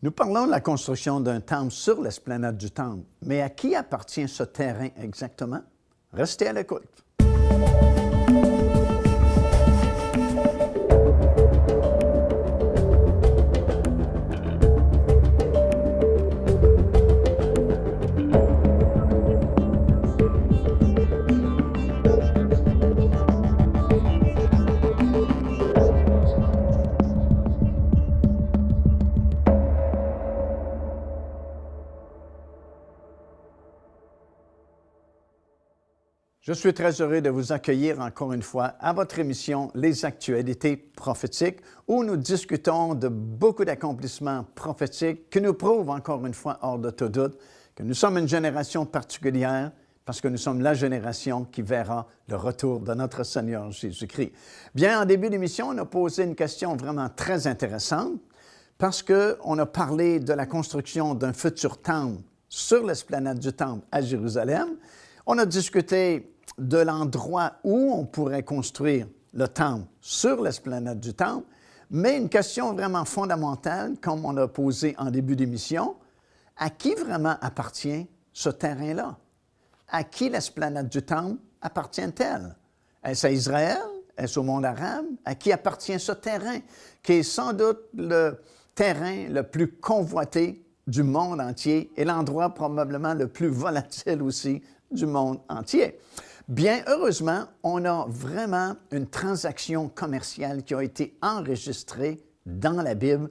Nous parlons de la construction d'un temple sur l'esplanade du temple, mais à qui appartient ce terrain exactement? Restez à l'écoute. Je suis très heureux de vous accueillir encore une fois à votre émission Les Actualités prophétiques, où nous discutons de beaucoup d'accomplissements prophétiques qui nous prouvent encore une fois hors de tout doute que nous sommes une génération particulière parce que nous sommes la génération qui verra le retour de notre Seigneur Jésus-Christ. Bien, en début d'émission, on a posé une question vraiment très intéressante parce qu'on a parlé de la construction d'un futur temple sur l'esplanade du temple à Jérusalem. On a discuté de l'endroit où on pourrait construire le temple sur l'esplanade du temple, mais une question vraiment fondamentale, comme on a posé en début d'émission, à qui vraiment appartient ce terrain-là? À qui l'esplanade du temple appartient-elle? Est-ce à Israël? Est-ce au monde arabe? À qui appartient ce terrain, qui est sans doute le terrain le plus convoité du monde entier et l'endroit probablement le plus volatile aussi du monde entier? Bien, heureusement, on a vraiment une transaction commerciale qui a été enregistrée dans la Bible,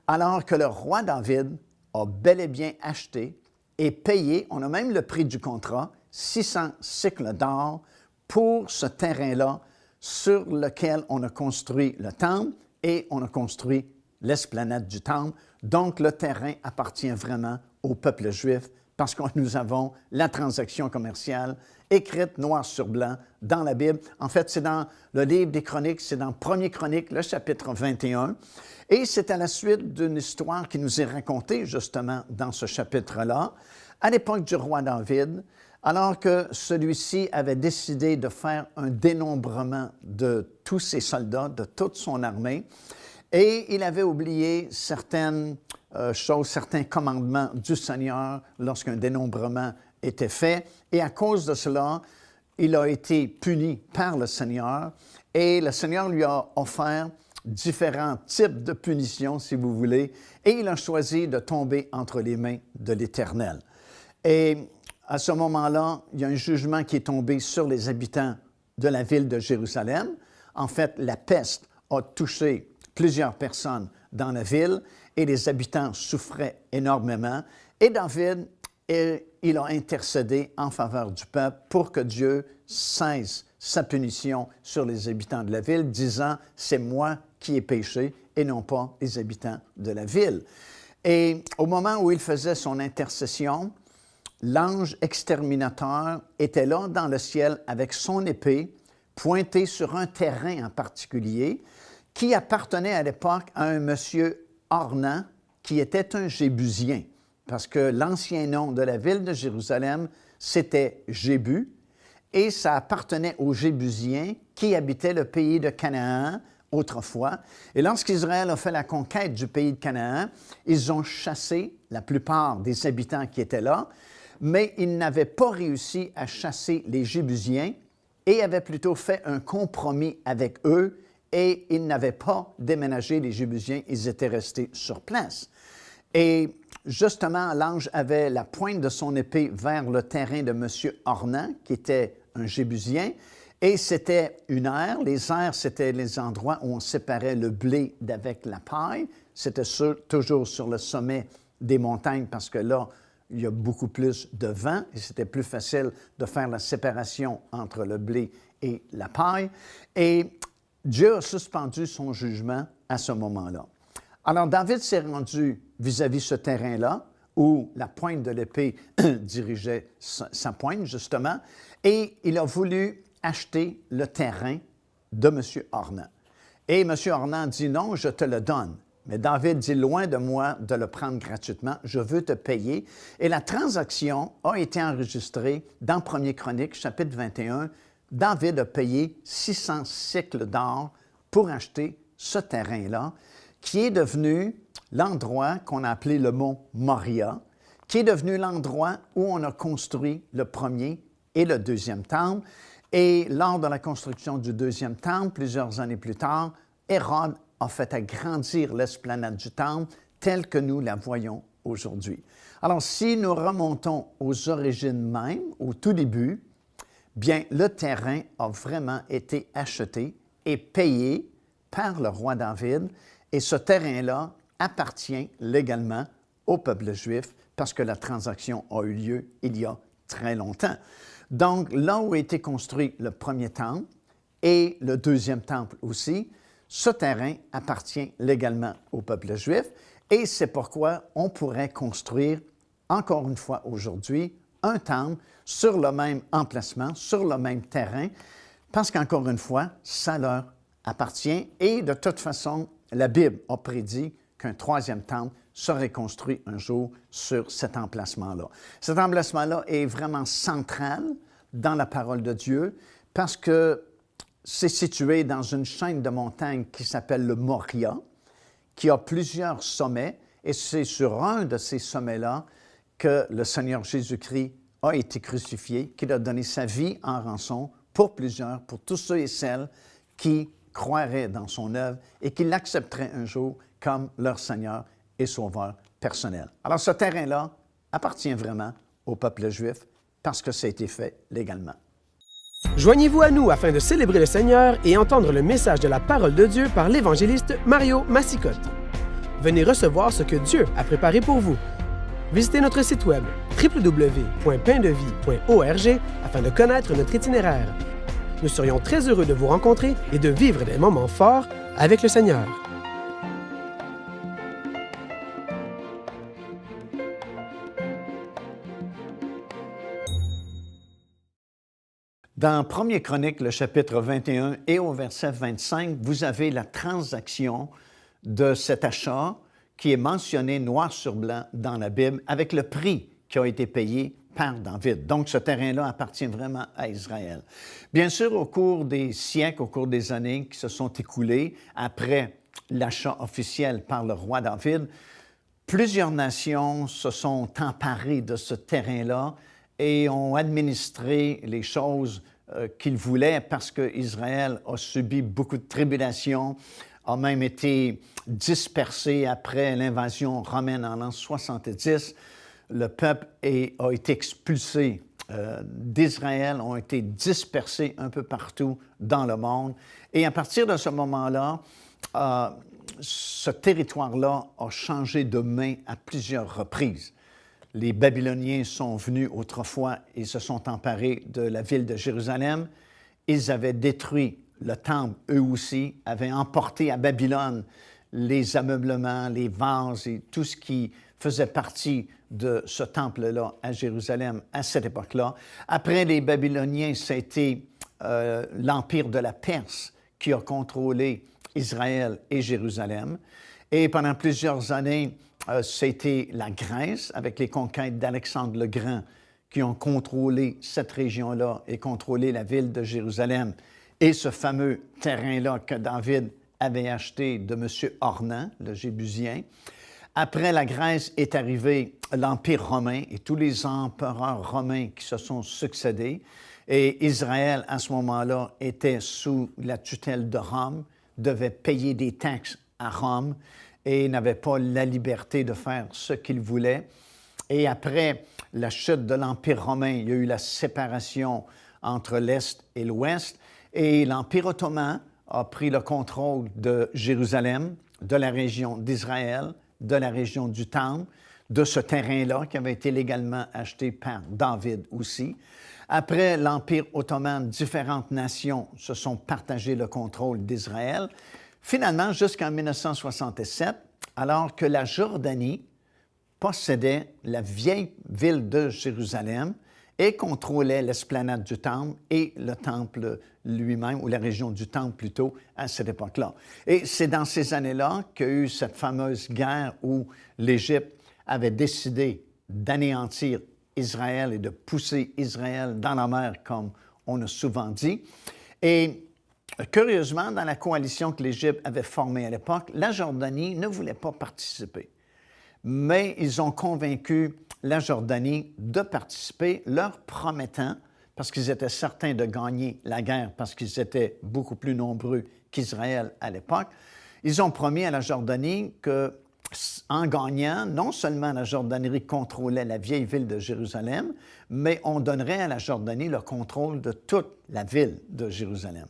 alors que le roi David a bel et bien acheté et payé, on a même le prix du contrat, 600 cycles d'or pour ce terrain-là sur lequel on a construit le temple et on a construit l'esplanade du temple. Donc, le terrain appartient vraiment au peuple juif parce que nous avons la transaction commerciale écrite noir sur blanc dans la Bible. En fait, c'est dans le livre des Chroniques, c'est dans 1er Chronique, le chapitre 21. Et c'est à la suite d'une histoire qui nous est racontée justement dans ce chapitre-là, à l'époque du roi David, alors que celui-ci avait décidé de faire un dénombrement de tous ses soldats, de toute son armée, et il avait oublié certaines choses, certains commandements du Seigneur lorsqu'un dénombrement était fait. Et à cause de cela, il a été puni par le Seigneur et le Seigneur lui a offert différents types de punitions, si vous voulez, et il a choisi de tomber entre les mains de l'Éternel. Et à ce moment-là, il y a un jugement qui est tombé sur les habitants de la ville de Jérusalem. En fait, la peste a touché plusieurs personnes dans la ville et les habitants souffraient énormément. Et David, il a intercédé en faveur du peuple pour que Dieu cesse sa punition sur les habitants de la ville, disant « c'est moi qui ai péché et non pas les habitants de la ville ». Et au moment où il faisait son intercession, l'ange exterminateur était là dans le ciel avec son épée, pointée sur un terrain en particulier, qui appartenait à l'époque à un monsieur Ornan, qui était un Jébusien, parce que l'ancien nom de la ville de Jérusalem, c'était Jébu, et ça appartenait aux Jébusiens qui habitaient le pays de Canaan autrefois. Et lorsqu'Israël a fait la conquête du pays de Canaan, ils ont chassé la plupart des habitants qui étaient là, mais ils n'avaient pas réussi à chasser les Jébusiens et avaient plutôt fait un compromis avec eux, et ils n'avaient pas déménagé les Jébusiens, ils étaient restés sur place. Et justement, l'ange avait la pointe de son épée vers le terrain de M. Ornan, qui était un Jébusien, et c'était une aire. Les aires, c'était les endroits où on séparait le blé d'avec la paille. C'était toujours sur le sommet des montagnes, parce que là, il y a beaucoup plus de vent, et c'était plus facile de faire la séparation entre le blé et la paille. Et Dieu a suspendu son jugement à ce moment-là. Alors, David s'est rendu vis-à-vis ce terrain-là, où la pointe de l'épée dirigeait sa pointe, justement, et il a voulu acheter le terrain de M. Ornan. Et M. Ornan dit « Non, je te le donne ». Mais David dit « Loin de moi de le prendre gratuitement, je veux te payer ». Et la transaction a été enregistrée dans 1er Chronique, chapitre 21. David a payé 600 cycles d'or pour acheter ce terrain-là, qui est devenu l'endroit qu'on a appelé le mont Moria, qui est devenu l'endroit où on a construit le premier et le deuxième temple. Et lors de la construction du deuxième temple, plusieurs années plus tard, Hérode a fait agrandir l'esplanade du temple telle que nous la voyons aujourd'hui. Alors, si nous remontons aux origines même, au tout début, bien, le terrain a vraiment été acheté et payé par le roi David, et ce terrain-là appartient légalement au peuple juif parce que la transaction a eu lieu il y a très longtemps. Donc, là où a été construit le premier temple et le deuxième temple aussi, ce terrain appartient légalement au peuple juif, et c'est pourquoi on pourrait construire, encore une fois aujourd'hui, un temple sur le même emplacement, sur le même terrain, parce qu'encore une fois, ça leur appartient, et de toute façon, la Bible a prédit qu'un troisième temple serait construit un jour sur cet emplacement-là. Cet emplacement-là est vraiment central dans la parole de Dieu parce que c'est situé dans une chaîne de montagnes qui s'appelle le Moria, qui a plusieurs sommets, et c'est sur un de ces sommets-là que le Seigneur Jésus-Christ a été crucifié, qu'il a donné sa vie en rançon pour plusieurs, pour tous ceux et celles qui croiraient dans son œuvre et qui l'accepteraient un jour comme leur Seigneur et Sauveur personnel. Alors ce terrain-là appartient vraiment au peuple juif parce que ça a été fait légalement. Joignez-vous à nous afin de célébrer le Seigneur et entendre le message de la parole de Dieu par l'évangéliste Mario Massicotte. Venez recevoir ce que Dieu a préparé pour vous. Visitez notre site web www.paindevie.org afin de connaître notre itinéraire. Nous serions très heureux de vous rencontrer et de vivre des moments forts avec le Seigneur. Dans 1er Chronique, le chapitre 21 et au verset 25, vous avez la transaction de cet achat qui est mentionné noir sur blanc dans la Bible avec le prix qui a été payé par David. Donc, ce terrain-là appartient vraiment à Israël. Bien sûr, au cours des siècles, au cours des années qui se sont écoulées après l'achat officiel par le roi David, plusieurs nations se sont emparées de ce terrain-là et ont administré les choses qu'ils voulaient parce qu'Israël a subi beaucoup de tribulations, a même été dispersé après l'invasion romaine en l'an 70. Le peuple a été expulsé d'Israël, ont été dispersés un peu partout dans le monde. Et à partir de ce moment-là, ce territoire-là a changé de main à plusieurs reprises. Les Babyloniens sont venus autrefois et se sont emparés de la ville de Jérusalem. Ils avaient détruit le temple, eux aussi, avaient emporté à Babylone les ameublements, les vases et tout ce qui faisait partie de ce temple-là à Jérusalem à cette époque-là. Après les Babyloniens, ça a été l'empire de la Perse qui a contrôlé Israël et Jérusalem. Et pendant plusieurs années, c'était la Grèce, avec les conquêtes d'Alexandre le Grand, qui ont contrôlé cette région-là et contrôlé la ville de Jérusalem. Et ce fameux terrain-là que David avait acheté de M. Ornan, le Jébusien. Après la Grèce est arrivé l'Empire romain et tous les empereurs romains qui se sont succédés. Et Israël, à ce moment-là, était sous la tutelle de Rome, devait payer des taxes à Rome et n'avait pas la liberté de faire ce qu'il voulait. Et après la chute de l'Empire romain, il y a eu la séparation entre l'Est et l'Ouest, et l'Empire ottoman a pris le contrôle de Jérusalem, de la région d'Israël, de la région du Temple, de ce terrain-là qui avait été légalement acheté par David aussi. Après l'Empire ottoman, différentes nations se sont partagées le contrôle d'Israël. Finalement, jusqu'en 1967, alors que la Jordanie possédait la vieille ville de Jérusalem et contrôlait l'esplanade du Temple et le Temple lui-même, ou la région du Temple plutôt, à cette époque-là. Et c'est dans ces années-là qu'il y a eu cette fameuse guerre où l'Égypte avait décidé d'anéantir Israël et de pousser Israël dans la mer, comme on a souvent dit. Et curieusement, dans la coalition que l'Égypte avait formée à l'époque, la Jordanie ne voulait pas participer. Mais ils ont convaincu la Jordanie de participer, leur promettant, parce qu'ils étaient certains de gagner la guerre, parce qu'ils étaient beaucoup plus nombreux qu'Israël à l'époque, ils ont promis à la Jordanie qu'en gagnant, non seulement la Jordanie contrôlait la vieille ville de Jérusalem, mais on donnerait à la Jordanie le contrôle de toute la ville de Jérusalem.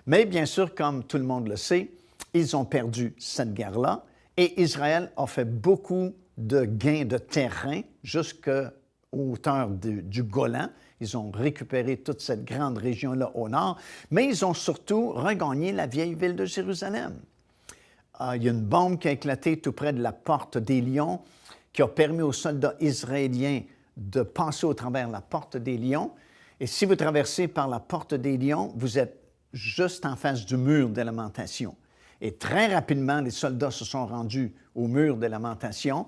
Mais bien sûr, comme tout le monde le sait, ils ont perdu cette guerre-là et Israël a fait beaucoup de gains de terrain jusqu'aux hauteurs du Golan. Ils ont récupéré toute cette grande région-là au nord, mais ils ont surtout regagné la vieille ville de Jérusalem. Il y a une bombe qui a éclaté tout près de la porte des Lions qui a permis aux soldats israéliens de passer au travers la porte des Lions. Et si vous traversez par la porte des Lions, vous êtes juste en face du mur de lamentation. Et très rapidement, les soldats se sont rendus au mur de lamentation.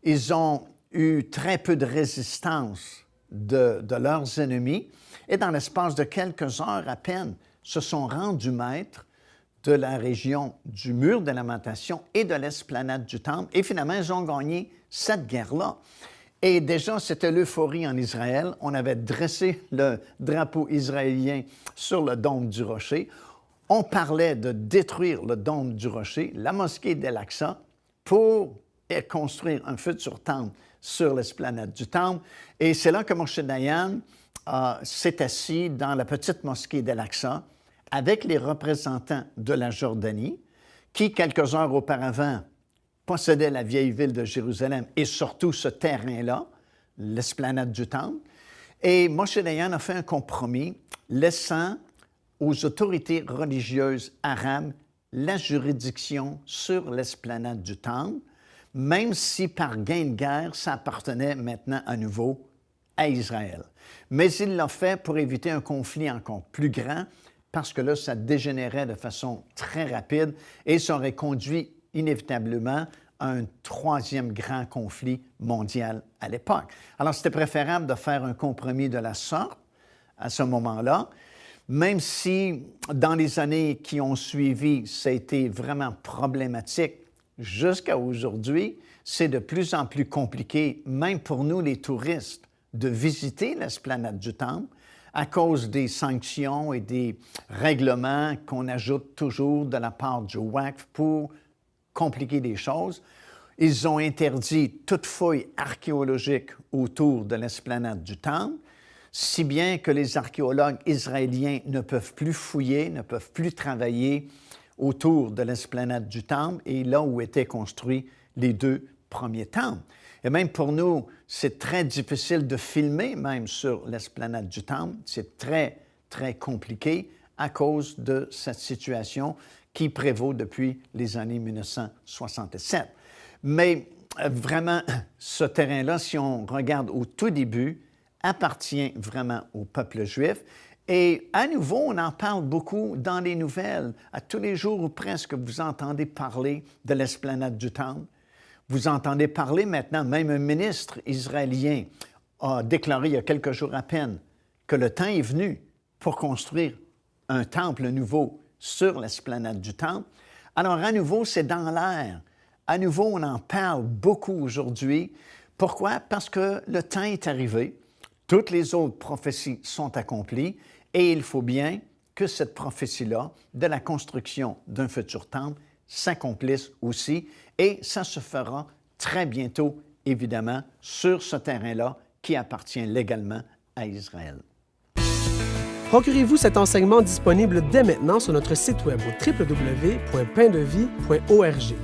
Ils ont eu très peu de résistance de leurs ennemis et dans l'espace de quelques heures à peine, se sont rendus maîtres de la région du mur de lamentation et de l'esplanade du Temple. Et finalement, ils ont gagné cette guerre-là. Et déjà, c'était l'euphorie en Israël. On avait dressé le drapeau israélien sur le dôme du rocher. On parlait de détruire le dôme du rocher, la mosquée d'Al-Aqsa, pour construire un futur temple sur l'esplanade du temple. Et c'est là que Moshe Dayan s'est assis dans la petite mosquée d'Al-Aqsa avec les représentants de la Jordanie, qui, quelques heures auparavant, possédaient la vieille ville de Jérusalem et surtout ce terrain-là, l'esplanade du temple. Et Moshe Dayan a fait un compromis, laissant aux autorités religieuses arabes la juridiction sur l'esplanade du temple, même si par gain de guerre, ça appartenait maintenant à nouveau à Israël. Mais il l'a fait pour éviter un conflit encore plus grand, parce que là, ça dégénérait de façon très rapide et ça aurait conduit inévitablement à un troisième grand conflit mondial à l'époque. Alors, c'était préférable de faire un compromis de la sorte à ce moment-là, même si dans les années qui ont suivi, ça a été vraiment problématique jusqu'à aujourd'hui, c'est de plus en plus compliqué, même pour nous les touristes, de visiter l'esplanade du Temple à cause des sanctions et des règlements qu'on ajoute toujours de la part du WACF pour compliquer les choses. Ils ont interdit toute fouille archéologique autour de l'esplanade du Temple, si bien que les archéologues israéliens ne peuvent plus fouiller, ne peuvent plus travailler autour de l'esplanade du Temple et là où étaient construits les deux premiers temples. Et même pour nous, c'est très difficile de filmer même sur l'esplanade du Temple. C'est très, très compliqué à cause de cette situation qui prévaut depuis les années 1967. Mais vraiment, ce terrain-là, si on regarde au tout début, appartient vraiment au peuple juif. Et à nouveau, on en parle beaucoup dans les nouvelles. À tous les jours ou presque, vous entendez parler de l'esplanade du Temple. Vous entendez parler maintenant, même un ministre israélien a déclaré il y a quelques jours à peine que le temps est venu pour construire un temple nouveau sur l'esplanade du Temple. Alors, à nouveau, c'est dans l'air. À nouveau, on en parle beaucoup aujourd'hui. Pourquoi? Parce que le temps est arrivé. Toutes les autres prophéties sont accomplies et il faut bien que cette prophétie-là de la construction d'un futur temple s'accomplisse aussi et ça se fera très bientôt, évidemment, sur ce terrain-là qui appartient légalement à Israël. Procurez-vous cet enseignement disponible dès maintenant sur notre site web au www.paindevie.org.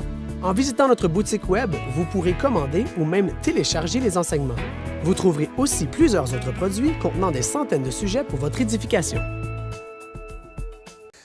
En visitant notre boutique web, vous pourrez commander ou même télécharger les enseignements. Vous trouverez aussi plusieurs autres produits contenant des centaines de sujets pour votre édification.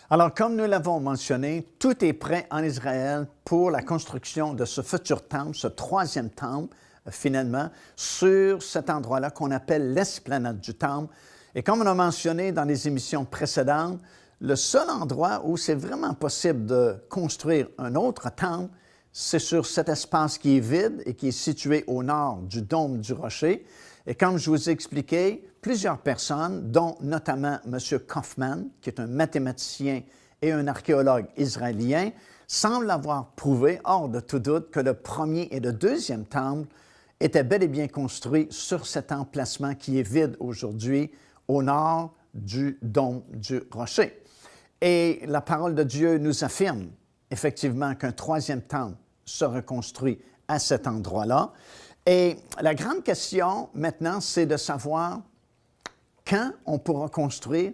Alors, comme nous l'avons mentionné, tout est prêt en Israël pour la construction de ce futur temple, ce troisième temple, finalement, sur cet endroit-là qu'on appelle l'esplanade du temple. Et comme on a mentionné dans les émissions précédentes, le seul endroit où c'est vraiment possible de construire un autre temple, c'est sur cet espace qui est vide et qui est situé au nord du dôme du rocher. Et comme je vous ai expliqué, plusieurs personnes, dont notamment M. Kaufman, qui est un mathématicien et un archéologue israélien, semblent avoir prouvé, hors de tout doute, que le premier et le deuxième temple étaient bel et bien construits sur cet emplacement qui est vide aujourd'hui, au nord du dôme du rocher. Et la parole de Dieu nous affirme effectivement qu'un troisième temple sera construit à cet endroit-là. Et la grande question maintenant, c'est de savoir quand on pourra construire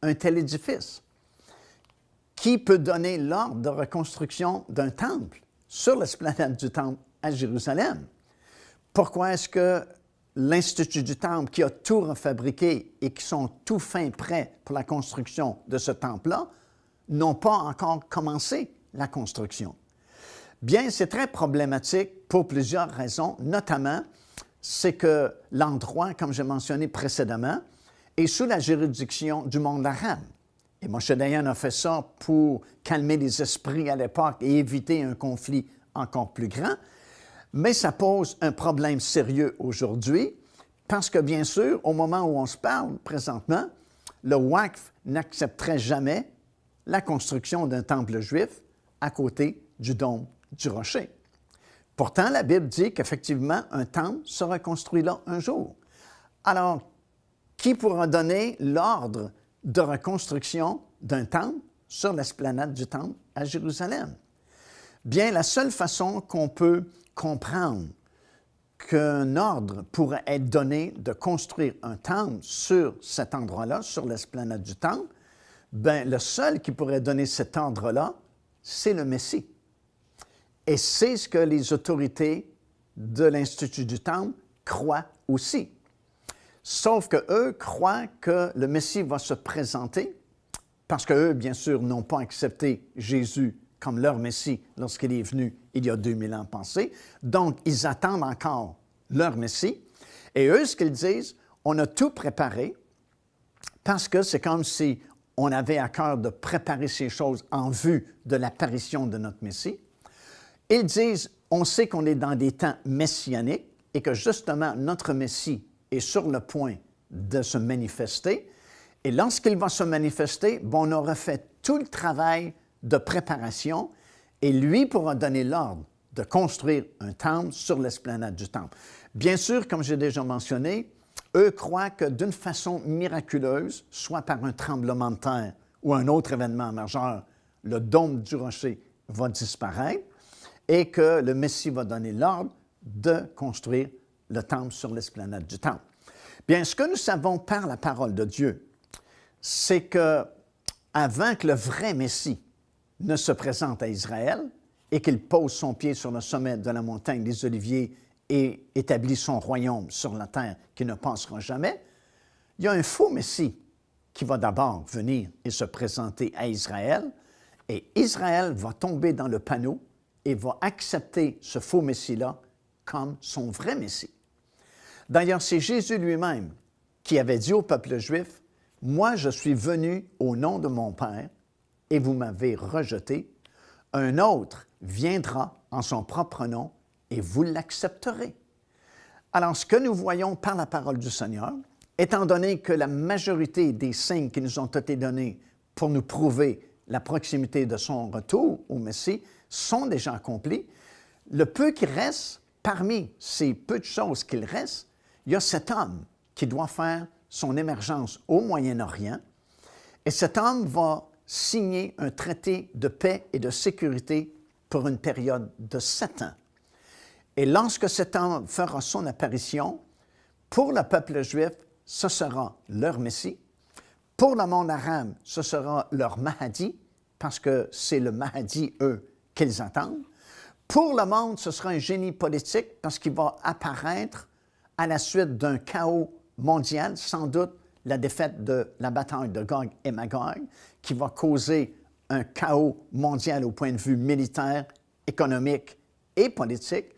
un tel édifice. Qui peut donner l'ordre de reconstruction d'un temple sur l'esplanade du temple à Jérusalem? Pourquoi est-ce que l'Institut du temple, qui a tout refabriqué et qui sont tout fins prêts pour la construction de ce temple-là, n'ont pas encore commencé la construction? Bien, c'est très problématique pour plusieurs raisons, notamment, c'est que l'endroit, comme j'ai mentionné précédemment, est sous la juridiction du monde arabe. Et Moshe Dayan a fait ça pour calmer les esprits à l'époque et éviter un conflit encore plus grand. Mais ça pose un problème sérieux aujourd'hui parce que, bien sûr, au moment où on se parle présentement, le Waqf n'accepterait jamais la construction d'un temple juif à côté du dôme du rocher. Pourtant, la Bible dit qu'effectivement, un temple sera construit là un jour. Alors, qui pourra donner l'ordre de reconstruction d'un temple sur l'esplanade du temple à Jérusalem? Bien, la seule façon qu'on peut comprendre qu'un ordre pourrait être donné de construire un temple sur cet endroit-là, sur l'esplanade du temple, bien, le seul qui pourrait donner cet ordre-là, c'est le Messie. Et c'est ce que les autorités de l'Institut du temple croient aussi. Sauf qu'eux croient que le Messie va se présenter, parce qu'eux, bien sûr, n'ont pas accepté Jésus comme leur Messie lorsqu'il est venu il y a 2000 ans passés. Donc, ils attendent encore leur Messie. Et eux, ce qu'ils disent, on a tout préparé, parce que c'est comme si on avait à cœur de préparer ces choses en vue de l'apparition de notre Messie. Ils disent, on sait qu'on est dans des temps messianiques et que justement notre Messie est sur le point de se manifester. Et lorsqu'il va se manifester, bon, on aura fait tout le travail de préparation et lui pourra donner l'ordre de construire un temple sur l'esplanade du temple. Bien sûr, comme j'ai déjà mentionné, eux croient que d'une façon miraculeuse, soit par un tremblement de terre ou un autre événement majeur, le dôme du rocher va disparaître et que le Messie va donner l'ordre de construire le temple sur l'esplanade du temple. Bien, ce que nous savons par la parole de Dieu, c'est que avant que le vrai Messie ne se présente à Israël et qu'il pose son pied sur le sommet de la montagne des Oliviers et établit son royaume sur la terre qui ne passera jamais, il y a un faux Messie qui va d'abord venir et se présenter à Israël, et Israël va tomber dans le panneau et va accepter ce faux Messie-là comme son vrai Messie. D'ailleurs, c'est Jésus lui-même qui avait dit au peuple juif, « Moi, je suis venu au nom de mon Père, et vous m'avez rejeté. Un autre viendra en son propre nom, et vous l'accepterez. » Alors, ce que nous voyons par la parole du Seigneur, étant donné que la majorité des signes qui nous ont été donnés pour nous prouver la proximité de son retour au Messie sont déjà accomplis, le peu qui reste, parmi ces peu de choses qu'il reste, il y a cet homme qui doit faire son émergence au Moyen-Orient, et cet homme va signer un traité de paix et de sécurité pour une période de 7 ans. Et lorsque cet homme fera son apparition, pour le peuple juif, ce sera leur Messie. Pour le monde arabe, ce sera leur Mahdi, parce que c'est le Mahdi, eux, qu'ils attendent. Pour le monde, ce sera un génie politique, parce qu'il va apparaître à la suite d'un chaos mondial, sans doute la défaite de la bataille de Gog et Magog, qui va causer un chaos mondial au point de vue militaire, économique et politique.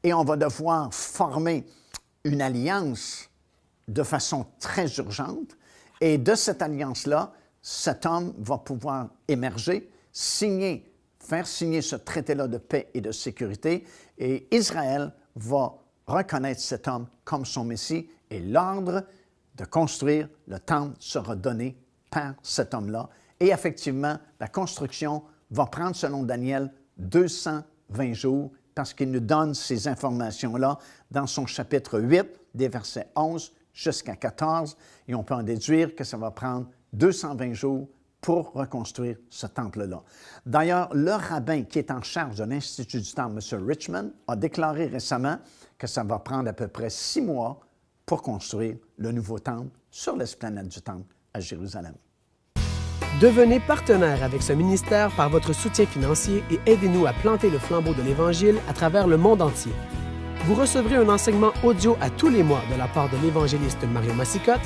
Et on va devoir former une alliance de façon très urgente. Et de cette alliance-là, cet homme va pouvoir émerger, signer faire signer ce traité-là de paix et de sécurité, et Israël va reconnaître cet homme comme son Messie, et l'ordre de construire le temple sera donné par cet homme-là. Et effectivement, la construction va prendre, selon Daniel, 220 jours, parce qu'il nous donne ces informations-là dans son chapitre 8, des versets 11 jusqu'à 14, et on peut en déduire que ça va prendre 220 jours pour reconstruire ce temple-là. D'ailleurs, le rabbin qui est en charge de l'Institut du Temple, M. Richmond, a déclaré récemment que ça va prendre à peu près 6 mois pour construire le nouveau temple sur l'esplanade du Temple à Jérusalem. Devenez partenaire avec ce ministère par votre soutien financier et aidez-nous à planter le flambeau de l'Évangile à travers le monde entier. Vous recevrez un enseignement audio à tous les mois de la part de l'évangéliste Mario Massicotte,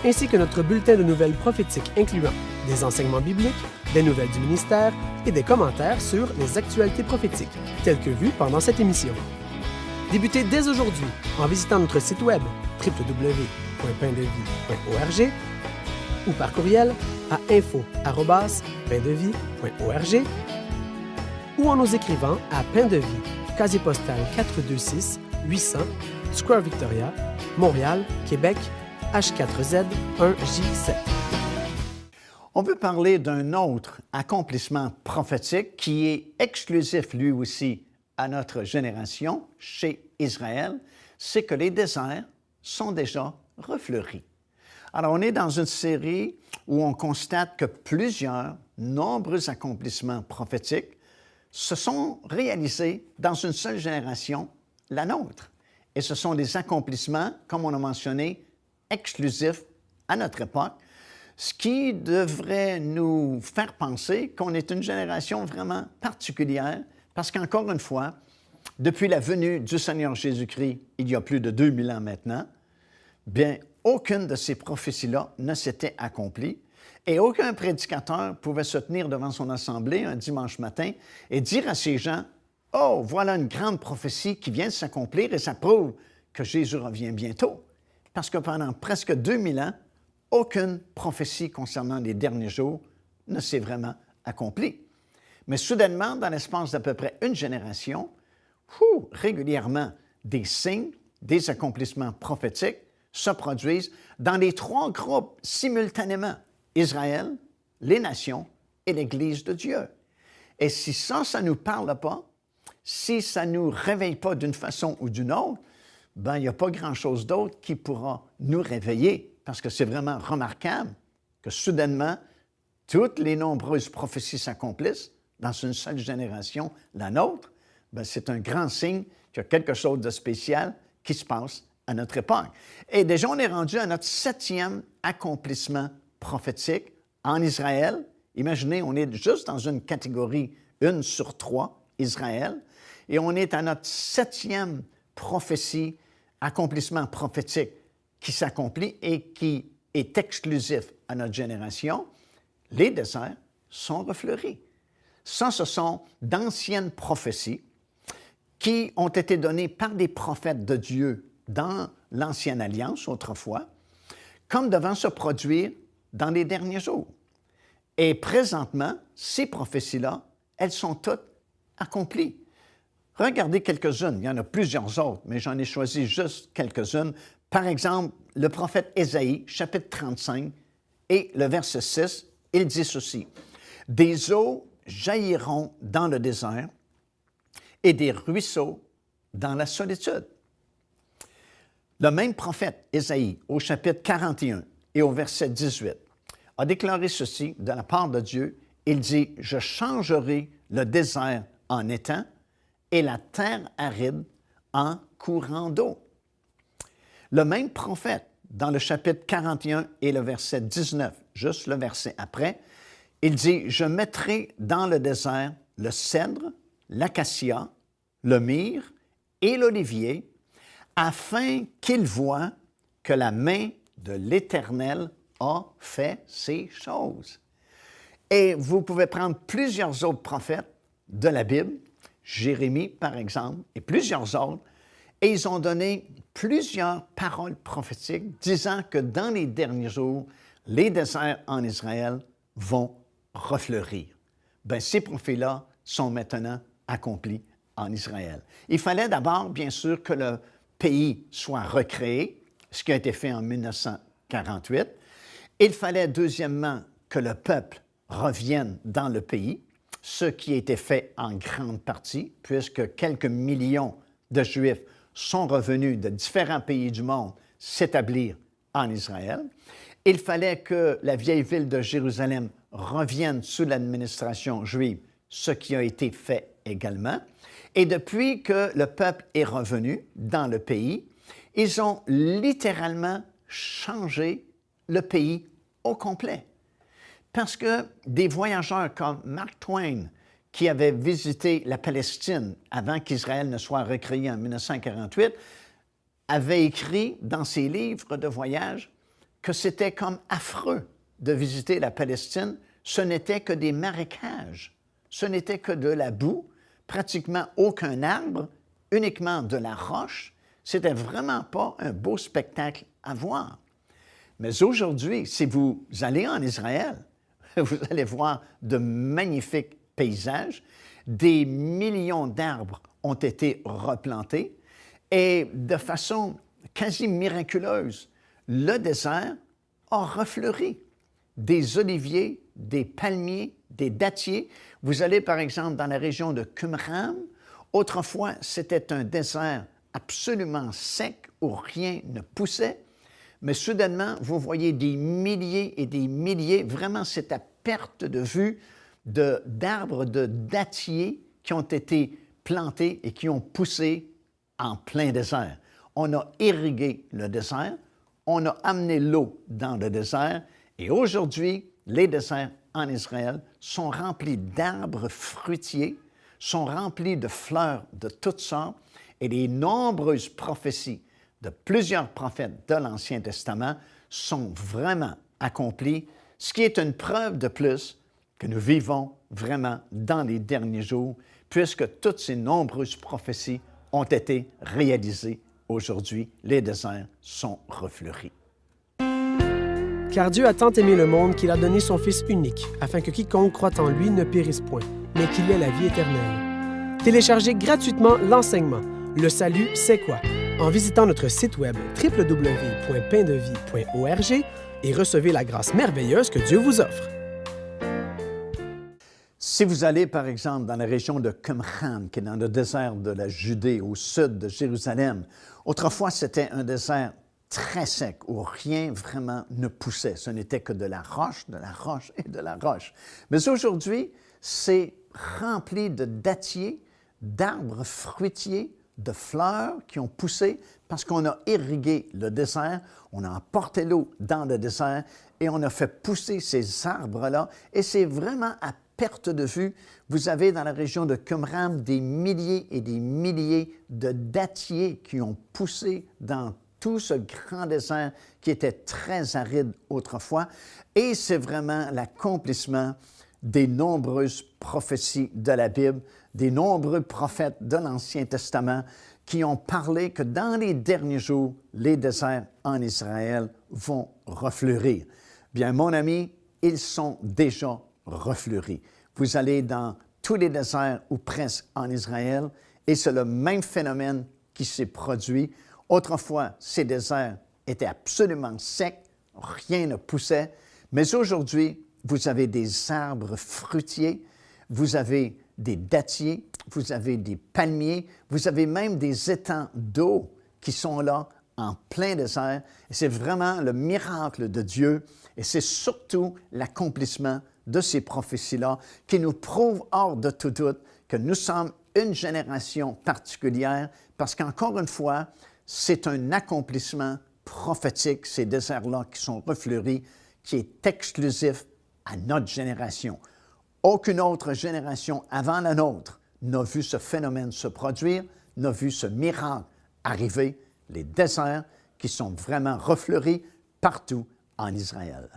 ainsi que notre bulletin de nouvelles prophétiques incluant des enseignements bibliques, des nouvelles du ministère et des commentaires sur les actualités prophétiques, telles que vues pendant cette émission. Débutez dès aujourd'hui en visitant notre site web www.paindevie.org ou par courriel à info@paindevie.org ou en nous écrivant à Pain de Vie, casier postal 426 800 Square Victoria, Montréal, Québec, H4Z 1J7. On veut parler d'un autre accomplissement prophétique qui est exclusif lui aussi à notre génération, chez Israël, c'est que les déserts sont déjà refleuris. Alors, on est dans une série où on constate que nombreux accomplissements prophétiques se sont réalisés dans une seule génération, la nôtre. Et ce sont des accomplissements, comme on a mentionné, exclusifs à notre époque, ce qui devrait nous faire penser qu'on est une génération vraiment particulière, parce qu'encore une fois, depuis la venue du Seigneur Jésus-Christ, il y a plus de 2000 ans maintenant, bien, aucune de ces prophéties-là ne s'était accomplie et aucun prédicateur pouvait se tenir devant son assemblée un dimanche matin et dire à ces gens « Oh, voilà une grande prophétie qui vient de s'accomplir et ça prouve que Jésus revient bientôt. » Parce que pendant presque 2000 ans, aucune prophétie concernant les derniers jours ne s'est vraiment accomplie. Mais soudainement, dans l'espace d'à peu près une génération, régulièrement, des signes, des accomplissements prophétiques se produisent dans les 3 groupes simultanément, Israël, les nations et l'Église de Dieu. Et si ça ne nous parle pas, si ça ne nous réveille pas d'une façon ou d'une autre, ben il n'y a pas grand-chose d'autre qui pourra nous réveiller, parce que c'est vraiment remarquable que soudainement, toutes les nombreuses prophéties s'accomplissent dans une seule génération, la nôtre. Ben, c'est un grand signe qu'il y a quelque chose de spécial qui se passe à notre époque. Et déjà, on est rendu à notre 7e accomplissement prophétique en Israël. Imaginez, on est juste dans une catégorie 1 sur 3, Israël, et on est à notre 7e prophétie, accomplissement prophétique qui s'accomplit et qui est exclusif à notre génération. Les déserts sont refleuris. Ça, ce sont d'anciennes prophéties qui ont été données par des prophètes de Dieu dans l'Ancienne Alliance autrefois, comme devant se produire dans les derniers jours. Et présentement, ces prophéties-là, elles sont toutes accomplies. Regardez quelques-unes, il y en a plusieurs autres, mais j'en ai choisi juste quelques-unes. Par exemple, le prophète Ésaïe, chapitre 35, et le verset 6, il dit ceci: « Des eaux jailliront dans le désert et des ruisseaux dans la solitude. » Le même prophète, Ésaïe, au chapitre 41 et au verset 18, a déclaré ceci de la part de Dieu. Il dit « Je changerai le désert en étang et la terre aride en courant d'eau. » Le même prophète, dans le chapitre 41 et le verset 19, juste le verset après, il dit « Je mettrai dans le désert le cèdre, l'acacia, le myrrhe et l'olivier, afin qu'ils voient que la main de l'Éternel a fait ces choses. » Et vous pouvez prendre plusieurs autres prophètes de la Bible, Jérémie par exemple, et plusieurs autres, et ils ont donné plusieurs paroles prophétiques disant que dans les derniers jours, les déserts en Israël vont refleurir. Bien, ces prophètes-là sont maintenant accomplis en Israël. Il fallait d'abord, bien sûr, que le pays soit recréé, ce qui a été fait en 1948. Il fallait, deuxièmement, que le peuple revienne dans le pays, ce qui a été fait en grande partie, puisque quelques millions de Juifs sont revenus de différents pays du monde s'établir en Israël. Il fallait que la vieille ville de Jérusalem revienne sous l'administration juive, ce qui a été fait également. Et depuis que le peuple est revenu dans le pays, ils ont littéralement changé le pays au complet. Parce que des voyageurs comme Mark Twain, qui avait visité la Palestine avant qu'Israël ne soit recréé en 1948, avait écrit dans ses livres de voyage que c'était comme affreux de visiter la Palestine. Ce n'était que des marécages, ce n'était que de la boue, pratiquement aucun arbre, uniquement de la roche. C'était vraiment pas un beau spectacle à voir. Mais aujourd'hui, si vous allez en Israël, vous allez voir de magnifiques paysages. Des millions d'arbres ont été replantés et de façon quasi miraculeuse, le désert a refleuri. Des oliviers, des palmiers, des dattiers. Vous allez par exemple dans la région de Qumran. Autrefois, c'était un désert absolument sec où rien ne poussait. Mais soudainement, vous voyez des milliers et des milliers, vraiment c'est à perte de vue, d'arbres de dattiers qui ont été plantés et qui ont poussé en plein désert. On a irrigué le désert, on a amené l'eau dans le désert et aujourd'hui, les déserts en Israël sont remplis d'arbres fruitiers, sont remplis de fleurs de toutes sortes et les nombreuses prophéties de plusieurs prophètes de l'Ancien Testament sont vraiment accomplies, ce qui est une preuve de plus que nous vivons vraiment dans les derniers jours, puisque toutes ces nombreuses prophéties ont été réalisées aujourd'hui. Les déserts sont refleuris. Car Dieu a tant aimé le monde qu'il a donné son Fils unique, afin que quiconque croit en lui ne périsse point, mais qu'il ait la vie éternelle. Téléchargez gratuitement l'enseignement « Le salut, c'est quoi ?» en visitant notre site web www.paindevie.org et recevez la grâce merveilleuse que Dieu vous offre. Si vous allez, par exemple, dans la région de Qumran, qui est dans le désert de la Judée, au sud de Jérusalem, autrefois, c'était un désert très sec, où rien vraiment ne poussait. Ce n'était que de la roche et de la roche. Mais aujourd'hui, c'est rempli de dattiers, d'arbres fruitiers, de fleurs qui ont poussé parce qu'on a irrigué le désert, on a apporté l'eau dans le désert et on a fait pousser ces arbres-là. Et c'est vraiment à perte de vue. Vous avez dans la région de Qumran des milliers et des milliers de dattiers qui ont poussé dans tout ce grand désert qui était très aride autrefois. Et c'est vraiment l'accomplissement des nombreuses prophéties de la Bible, des nombreux prophètes de l'Ancien Testament qui ont parlé que dans les derniers jours, les déserts en Israël vont refleurir. Bien, mon ami, ils sont déjà refleuris. Vous allez dans tous les déserts ou presque en Israël et c'est le même phénomène qui s'est produit. Autrefois, ces déserts étaient absolument secs, rien ne poussait, mais aujourd'hui, vous avez des arbres fruitiers, vous avez des dattiers, vous avez des palmiers, vous avez même des étangs d'eau qui sont là en plein désert. Et c'est vraiment le miracle de Dieu et c'est surtout l'accomplissement de ces prophéties-là qui nous prouve hors de tout doute que nous sommes une génération particulière parce qu'encore une fois, c'est un accomplissement prophétique, ces déserts-là qui sont refleuris, qui est exclusif à notre génération. Aucune autre génération avant la nôtre n'a vu ce phénomène se produire, n'a vu ce miracle arriver, les déserts qui sont vraiment refleuris partout en Israël.